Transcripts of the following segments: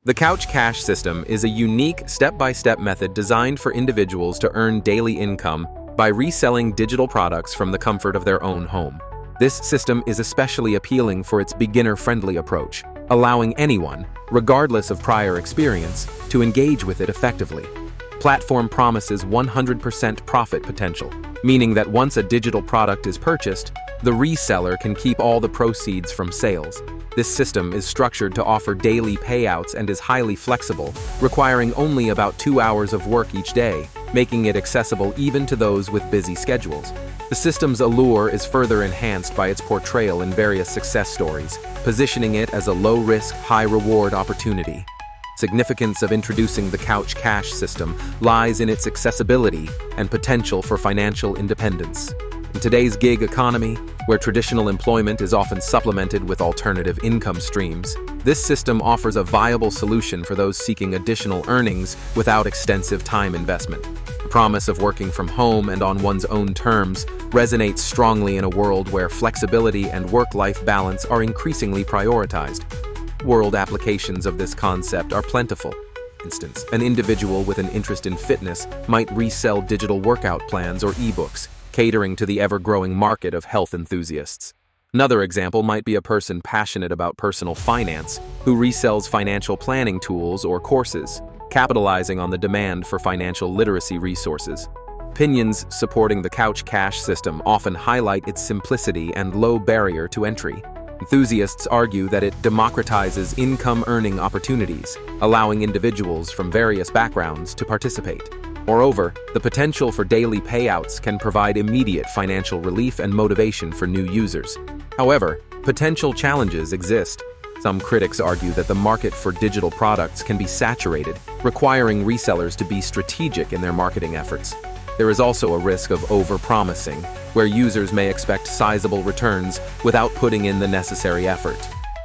The Couch Cash system is a unique step-by-step method designed for individuals to earn daily income by reselling digital products from the comfort of their own home. This system is especially appealing for its beginner-friendly approach, allowing anyone, regardless of prior experience, to engage with it effectively. Platform promises 100% profit potential, meaning that once a digital product is purchased, the reseller can keep all the proceeds from sales. This system is structured to offer daily payouts and is highly flexible, requiring only about 2 hours of work each day, making it accessible even to those with busy schedules. The system's allure is further enhanced by its portrayal in various success stories, positioning it as a low-risk, high-reward opportunity. Significance of introducing the Couch Cash system lies in its accessibility and potential for financial independence. In today's gig economy, where traditional employment is often supplemented with alternative income streams, this system offers a viable solution for those seeking additional earnings without extensive time investment. The promise of working from home and on one's own terms resonates strongly in a world where flexibility and work-life balance are increasingly prioritized. World applications of this concept are plentiful. For instance, an individual with an interest in fitness might resell digital workout plans or ebooks, catering to the ever-growing market of health enthusiasts. Another example might be a person passionate about personal finance who resells financial planning tools or courses, capitalizing on the demand for financial literacy resources. Opinions supporting the Couch Cash system often highlight its simplicity and low barrier to entry. Enthusiasts argue that it democratizes income-earning opportunities, allowing individuals from various backgrounds to participate. Moreover, the potential for daily payouts can provide immediate financial relief and motivation for new users. However, potential challenges exist. Some critics argue that the market for digital products can be saturated, requiring resellers to be strategic in their marketing efforts. There is also a risk of over-promising, where users may expect sizable returns without putting in the necessary effort.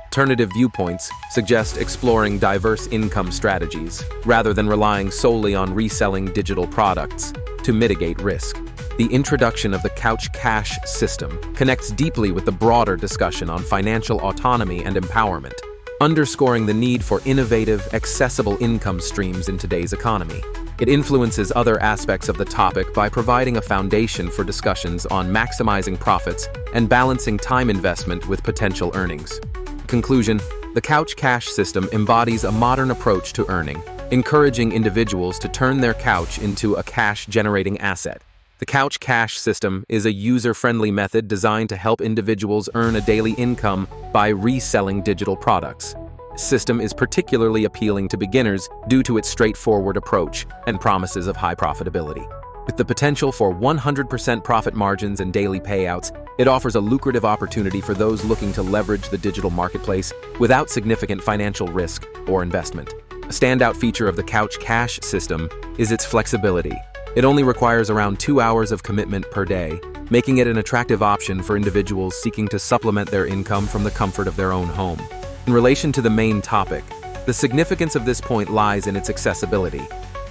Alternative viewpoints suggest exploring diverse income strategies, rather than relying solely on reselling digital products, to mitigate risk. The introduction of the Couch Cash system connects deeply with the broader discussion on financial autonomy and empowerment, underscoring the need for innovative, accessible income streams in today's economy. It influences other aspects of the topic by providing a foundation for discussions on maximizing profits and balancing time investment with potential earnings. Conclusion, the Couch Cash system embodies a modern approach to earning, encouraging individuals to turn their couch into a cash-generating asset. The Couch Cash system is a user-friendly method designed to help individuals earn a daily income by reselling digital products. This system is particularly appealing to beginners due to its straightforward approach and promises of high profitability. With the potential for 100% profit margins and daily payouts, it offers a lucrative opportunity for those looking to leverage the digital marketplace without significant financial risk or investment. A standout feature of the Couch Cash system is its flexibility. It only requires around 2 hours of commitment per day, making it an attractive option for individuals seeking to supplement their income from the comfort of their own home. In relation to the main topic, the significance of this point lies in its accessibility.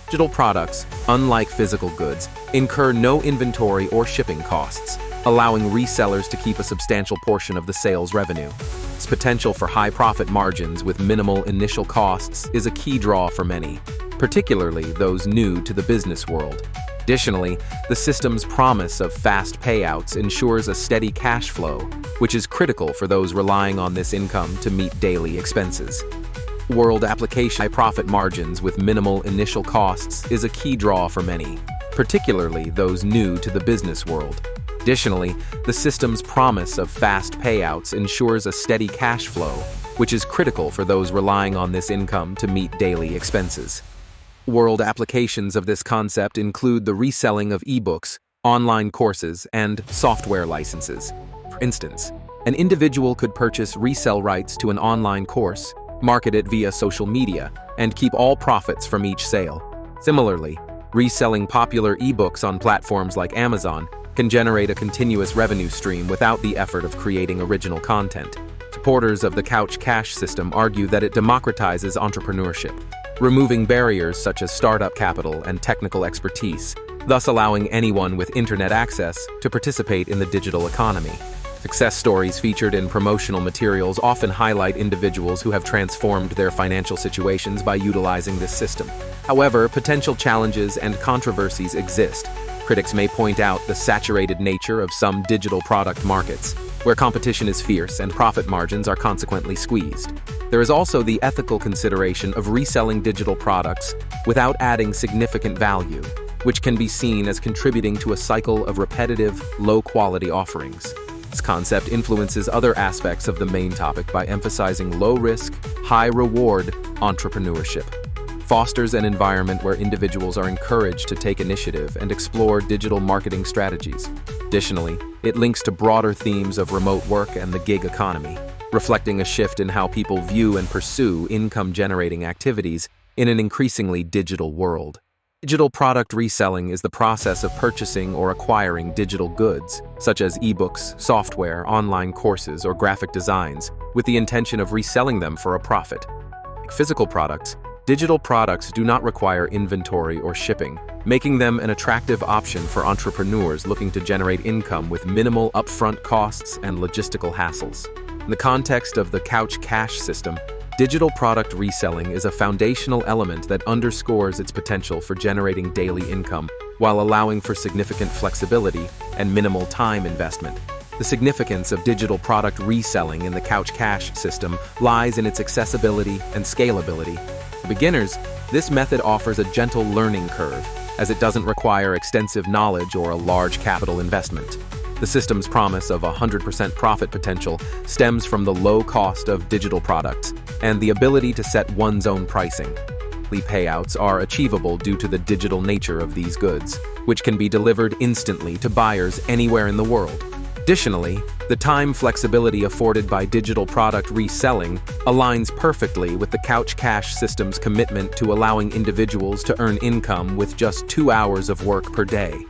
Digital products, unlike physical goods, incur no inventory or shipping costs, allowing resellers to keep a substantial portion of the sales revenue. Its potential for high profit margins with minimal initial costs is a key draw for many, particularly those new to the business world. Additionally, the system's promise of fast payouts ensures a steady cash flow, which is critical for those relying on this income to meet daily expenses. World application high profit margins with minimal initial costs is a key draw for many, particularly those new to the business world. Additionally, the system's promise of fast payouts ensures a steady cash flow, which is critical for those relying on this income to meet daily expenses. World applications of this concept include the reselling of ebooks, online courses, and software licenses. For instance, an individual could purchase resell rights to an online course, market it via social media, and keep all profits from each sale. Similarly, reselling popular ebooks on platforms like Amazon can generate a continuous revenue stream without the effort of creating original content. Supporters of the Couch Cash system argue that it democratizes entrepreneurship, removing barriers such as startup capital and technical expertise, thus allowing anyone with internet access to participate in the digital economy. Success stories featured in promotional materials often highlight individuals who have transformed their financial situations by utilizing this system. However, potential challenges and controversies exist. Critics may point out the saturated nature of some digital product markets, where competition is fierce and profit margins are consequently squeezed. There is also the ethical consideration of reselling digital products without adding significant value, which can be seen as contributing to a cycle of repetitive, low-quality offerings. This concept influences other aspects of the main topic by emphasizing low-risk, high-reward entrepreneurship. Fosters an environment where individuals are encouraged to take initiative and explore digital marketing strategies. Additionally, it links to broader themes of remote work and the gig economy, reflecting a shift in how people view and pursue income-generating activities in an increasingly digital world. Digital product reselling is the process of purchasing or acquiring digital goods, such as ebooks, software, online courses, or graphic designs, with the intention of reselling them for a profit. Like physical products, digital products do not require inventory or shipping, making them an attractive option for entrepreneurs looking to generate income with minimal upfront costs and logistical hassles. In the context of the couch cash system, digital product reselling is a foundational element that underscores its potential for generating daily income while allowing for significant flexibility and minimal time investment. The significance of digital product reselling in the couch cash system lies in its accessibility and scalability. For beginners, this method offers a gentle learning curve, as it doesn't require extensive knowledge or a large capital investment. The system's promise of 100% profit potential stems from the low cost of digital products and the ability to set one's own pricing. The payouts are achievable due to the digital nature of these goods, which can be delivered instantly to buyers anywhere in the world. Additionally, the time flexibility afforded by digital product reselling aligns perfectly with the couch cash system's commitment to allowing individuals to earn income with just 2 hours of work per day.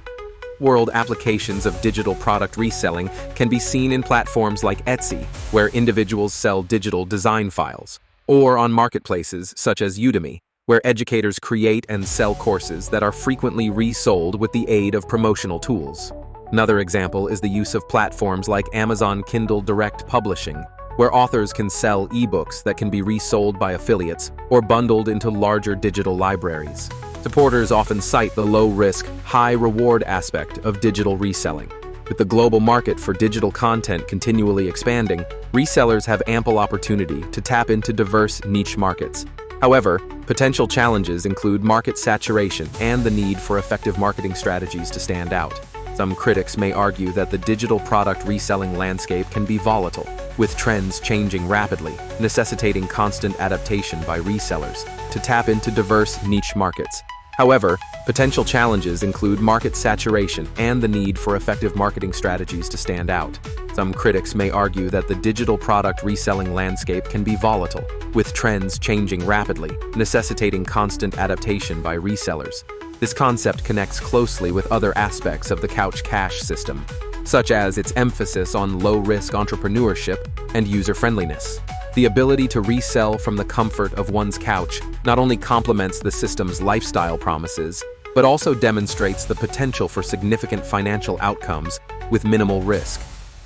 World applications of digital product reselling can be seen in platforms like Etsy, where individuals sell digital design files, or on marketplaces such as Udemy, where educators create and sell courses that are frequently resold with the aid of promotional tools. Another example is the use of platforms like Amazon Kindle Direct Publishing, where authors can sell ebooks that can be resold by affiliates or bundled into larger digital libraries. Supporters often cite the low-risk, high-reward aspect of digital reselling. With the global market for digital content continually expanding, resellers have ample opportunity to tap into diverse niche markets. However, potential challenges include market saturation and the need for effective marketing strategies to stand out. Some critics may argue that the digital product reselling landscape can be volatile, with trends changing rapidly, necessitating constant adaptation by resellers to tap into diverse niche markets. However, potential challenges include market saturation and the need for effective marketing strategies to stand out. Some critics may argue that the digital product reselling landscape can be volatile, with trends changing rapidly, necessitating constant adaptation by resellers. This concept connects closely with other aspects of the couch cash system, such as its emphasis on low-risk entrepreneurship and user-friendliness. The ability to resell from the comfort of one's couch not only complements the system's lifestyle promises, but also demonstrates the potential for significant financial outcomes with minimal risk,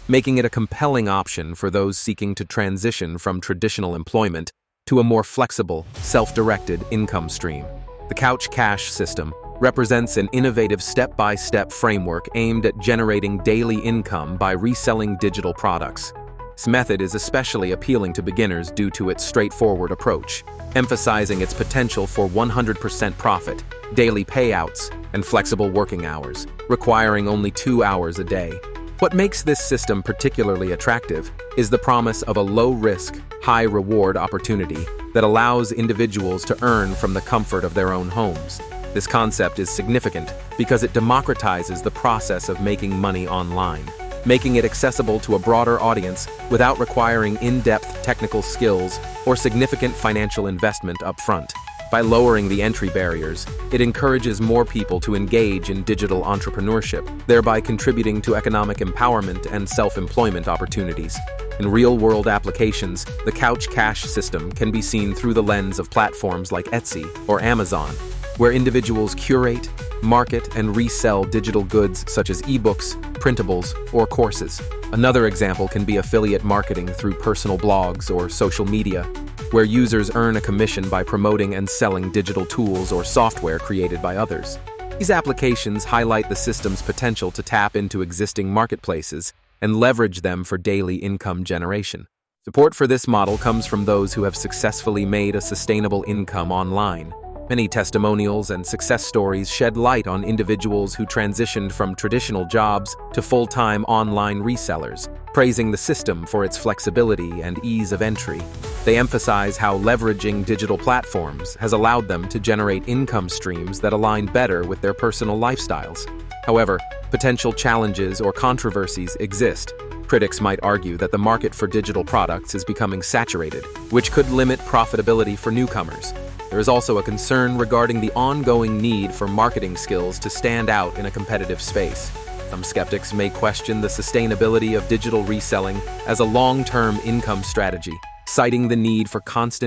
making it a compelling option for those seeking to transition from traditional employment to a more flexible, self-directed income stream. The couch cash system represents an innovative step-by-step framework aimed at generating daily income by reselling digital products. This method is especially appealing to beginners due to its straightforward approach, emphasizing its potential for 100% profit, daily payouts, and flexible working hours, requiring only 2 hours a day. What makes this system particularly attractive is the promise of a low-risk, high-reward opportunity that allows individuals to earn from the comfort of their own homes. This concept is significant because it democratizes the process of making money online, making it accessible to a broader audience without requiring in-depth technical skills or significant financial investment up front. By lowering the entry barriers, it encourages more people to engage in digital entrepreneurship, thereby contributing to economic empowerment and self-employment opportunities. In real-world applications, the couch cash system can be seen through the lens of platforms like Etsy or Amazon, where individuals curate, market, and resell digital goods such as ebooks, printables, or courses. Another example can be affiliate marketing through personal blogs or social media, where users earn a commission by promoting and selling digital tools or software created by others. These applications highlight the system's potential to tap into existing marketplaces and leverage them for daily income generation. Support for this model comes from those who have successfully made a sustainable income online. Many testimonials and success stories shed light on individuals who transitioned from traditional jobs to full-time online resellers, praising the system for its flexibility and ease of entry. They emphasize how leveraging digital platforms has allowed them to generate income streams that align better with their personal lifestyles. However, potential challenges or controversies exist. Critics might argue that the market for digital products is becoming saturated, which could limit profitability for newcomers. There is also a concern regarding the ongoing need for marketing skills to stand out in a competitive space. Some skeptics may question the sustainability of digital reselling as a long-term income strategy, citing the need for constant